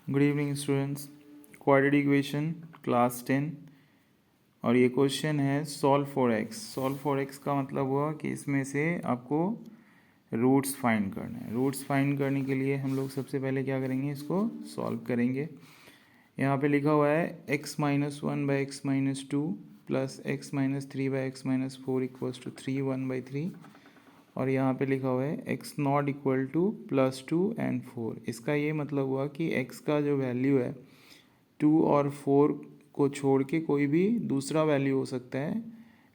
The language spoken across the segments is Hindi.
Good evening students. Quadratic equation class 10 और ये क्वेश्चन है solve for x. Solve for x का मतलब हुआ कि इसमें से आपको रूट्स फाइंड करना है। रूट्स फाइंड करने के लिए हम लोग सबसे पहले क्या करेंगे, इसको सॉल्व करेंगे। यहाँ पे लिखा हुआ है x minus 1/x-2 plus x minus 3/x-4 equals to 3 1/3 और यहाँ पे लिखा हुआ है x not equal to +2 and 4। इसका ये मतलब हुआ कि x का जो वैल्यू है 2 और 4 को छोड़ के कोई भी दूसरा वैल्यू हो सकता है,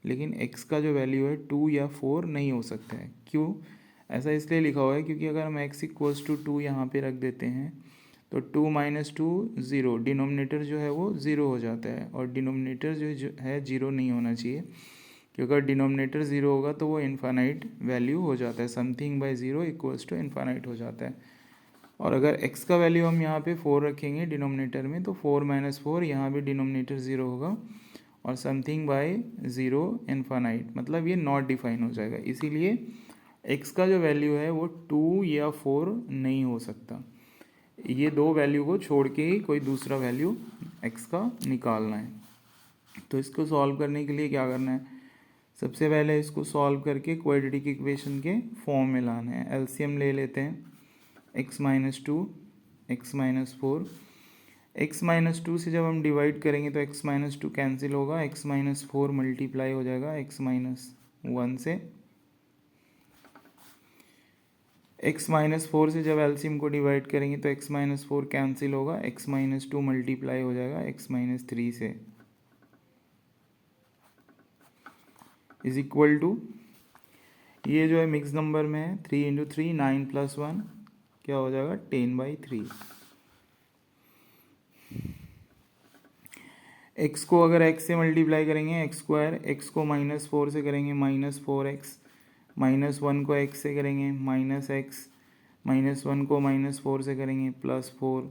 लेकिन x का जो वैल्यू है 2 या 4 नहीं हो सकता है। क्यों ऐसा इसलिए लिखा हुआ है क्योंकि अगर हम x इक्वल्स टू 2 यहाँ पे रख देते हैं तो 2 माइनस 2 ज़ीरो, डिनोमिनेटर जो है वो ज़ीरो हो जाता है और डिनोमिनेटर जो है ज़ीरो नहीं होना चाहिए, क्योंकि अगर डिनोमिनेटर ज़ीरो होगा तो वो इन्फानाइट वैल्यू हो जाता है। Something by zero equals to infinite हो जाता है। और अगर x का वैल्यू हम यहाँ पे 4 रखेंगे डिनोमिनेटर में तो 4 माइनस 4, यहाँ भी डिनोमिनेटर ज़ीरो होगा और समथिंग बाय ज़ीरो इन्फानाइट, मतलब ये नॉट डिफाइन हो जाएगा। इसीलिए x का जो वैल्यू है वो 2 या 4 नहीं हो सकता। ये दो वैल्यू को छोड़ के ही कोई दूसरा वैल्यू x का निकालना है। तो इसको सॉल्व करने के लिए क्या करना है, सबसे पहले इसको सॉल्व करके क्वाड्रेटिक इक्वेशन के फॉर्म में लाना है। एलसीएम ले लेते हैं x minus 2 x minus 4। X minus 2 से जब हम डिवाइड करेंगे तो x माइनस 2 कैंसिल होगा, x माइनस 4 मल्टीप्लाई हो जाएगा x माइनस 1 से। x माइनस 4 से जब एलसीएम को डिवाइड करेंगे तो x माइनस 4 कैंसिल होगा, x माइनस 2 मल्टीप्लाई हो जाएगा x माइनस 3 से, इज इक्वल टू, ये जो है मिक्स नंबर में है, 3 इंटू 3 9 प्लस 1 क्या हो जाएगा 10/3। x को अगर x से मल्टीप्लाई करेंगे x स्क्वायर, x को माइनस 4 से करेंगे -4x, माइनस 1 को x से करेंगे -x, माइनस 1 को -4 से करेंगे +4।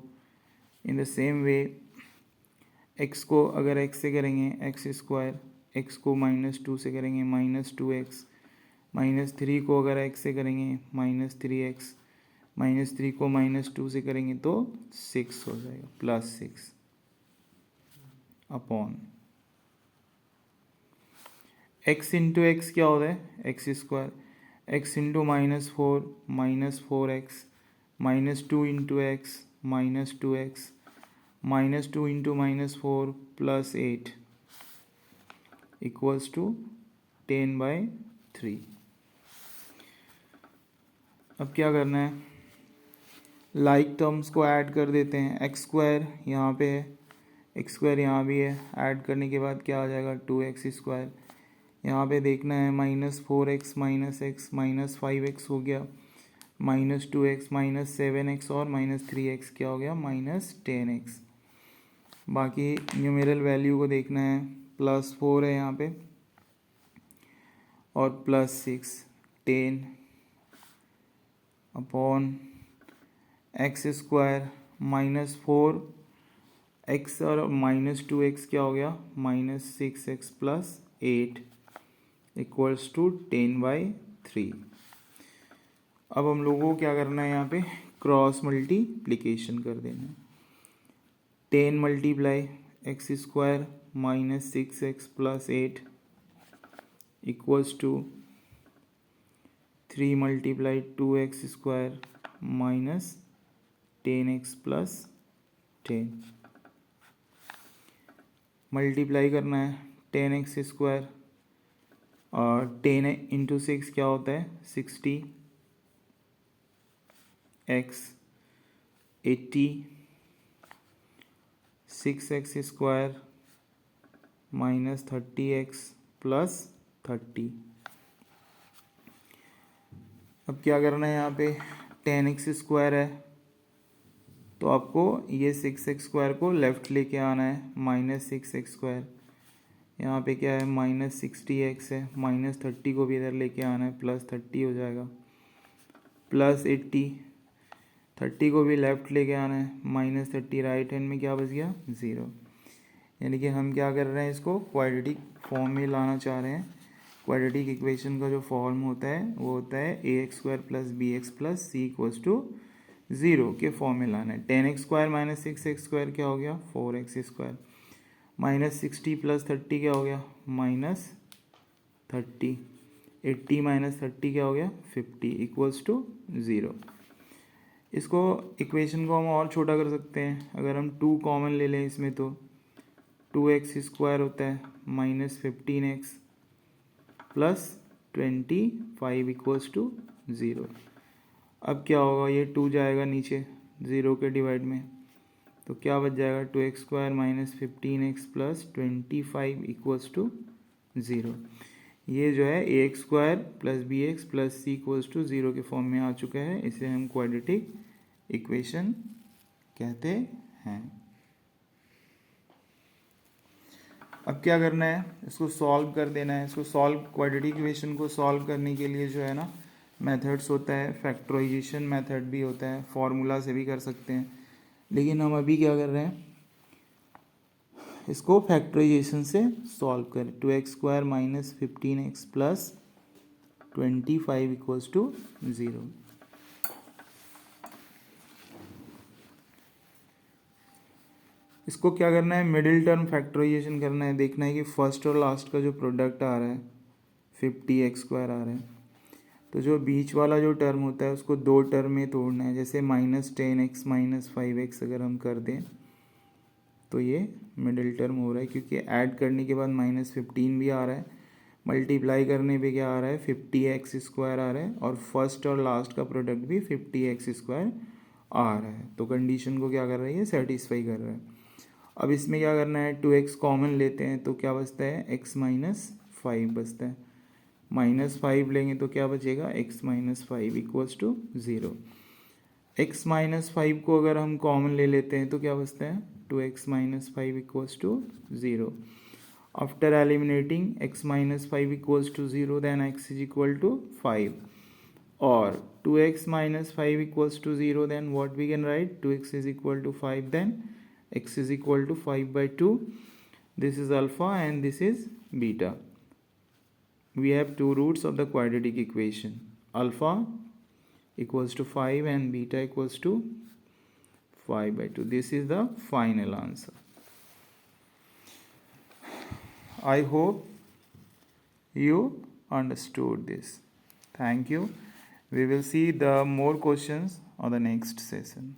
In the same way x को अगर x से करेंगे x स्क्वायर, x को -2 से करेंगे -2x, -3 को अगर x से करेंगे -3x, -3 को -2 से करेंगे तो 6 हो जाएगा, +6 अपॉन x इंटू एक्स क्या होता है X square, x into -4 -4x, -2 into X -2x, -2 into -4 +8 equals to 10/3। अब क्या करना है, लाइक टर्म्स को ऐड कर देते हैं। एक्स स्क्वायर यहाँ पे है, एक्स स्क्वायर यहाँ भी है, ऐड करने के बाद क्या आ जाएगा 2x स्क्वायर। यहाँ पे देखना है -4x -x -5x हो गया, -2x -7x और -3x क्या हो गया -10x। बाकी न्यूमेरल वैल्यू को देखना है, +4 है यहाँ पे और +6, 10 अपॉन एक्स स्क्वायर -4x और -2x क्या हो गया -6x + 8 इक्वल्स टू 10/3। अब हम लोगों को क्या करना है, यहाँ पे क्रॉस मल्टीप्लिकेशन कर देना है। 10 multiply X square -6x + 8 equals to 3 multiply 2x square -10x + 10 multiply करना है 10x स्क्वायर और 10 इंटू 6 क्या होता है 60x 80, 6x स्क्वायर -30x + 30। अब क्या करना है, यहाँ पे 10x स्क्वायर है तो आपको ये 6x स्क्वायर को लेफ़्ट लेके आना है, -6x स्क्वायर। यहाँ पे क्या है -60x है, -30 को भी इधर लेके आना है, +30 हो जाएगा, +80, 30 को भी लेफ़्ट लेके आना है, -30, राइट हैंड में क्या बच गया 0। यानी कि हम क्या कर रहे हैं, इसको क्वाड्रेटिक फॉर्म में लाना चाह रहे हैं। क्वाड्रेटिक इक्वेशन का जो फॉर्म होता है वो होता है ax² + bx + c = ज़ीरो के फॉर्म में लाना है। 10x² माइनस 6x² क्या हो गया 4x², माइनस 60 प्लस 30 क्या हो गया -30, 80 माइनस 30 क्या हो गया 50 इक्वल्स टू 0। इसको इक्वेशन को हम और छोटा कर सकते हैं, अगर हम 2 कॉमन ले लें इसमें तो 2x² होता है minus 15x plus 25 equals to 0। अब क्या होगा, ये 2 जाएगा नीचे 0 के डिवाइड में, तो क्या बच जाएगा 2x² minus 15x plus 25 equals to 0। ये जो है ax² plus bx plus c equals to 0 के फॉर्म में आ चुका है। इसे हम क्वाड्रेटिक इक्वेशन कहते हैं। अब क्या करना है, इसको सॉल्व कर देना है। इसको सॉल्व, क्वाड्रेटिक इक्वेशन को सॉल्व करने के लिए जो है ना मेथड्स होता है, फैक्टराइजेशन मेथड भी होता है, फार्मूला से भी कर सकते हैं, लेकिन हम अभी क्या कर रहे हैं, इसको फैक्टराइजेशन से सॉल्व करें। 2x² minus 15x plus 25 equals to 0। इसको क्या करना है, मिडिल टर्म फैक्टराइजेशन करना है। देखना है कि फर्स्ट और लास्ट का जो प्रोडक्ट आ रहा है 50x² आ रहा है, तो जो बीच वाला जो टर्म होता है उसको 2 टर्म में तोड़ना है। जैसे -10x माइनस 5x अगर हम कर दें तो ये मिडिल टर्म हो रहा है, क्योंकि ऐड करने के बाद -15 भी आ रहा है, मल्टीप्लाई करने पे क्या आ रहा है 50x² आ रहा है, और फर्स्ट और लास्ट का प्रोडक्ट भी 50x² आ रहा है। तो कंडीशन को क्या कर रही है, सेटिस्फाई कर रहा है। अब इसमें क्या करना है, 2x कॉमन लेते हैं तो क्या बचता है x माइनस 5 बचता है, -5 लेंगे तो क्या बचेगा x minus 5 equals to 0। x minus 5 को अगर हम कॉमन ले लेते हैं तो क्या बचता है 2x minus 5 equals to 0। After eliminating x minus 5 equals to 0 then x is equal to 5, और 2x minus 5 equals to 0, then what we can write, 2x is equal to 5, then x is equal to 5 by 2. This is alpha and this is beta. We have two roots of the quadratic equation, alpha equals to 5 and beta equals to 5 by 2. This is the final answer. I hope you understood this. Thank you. We will see the more questions on the next session.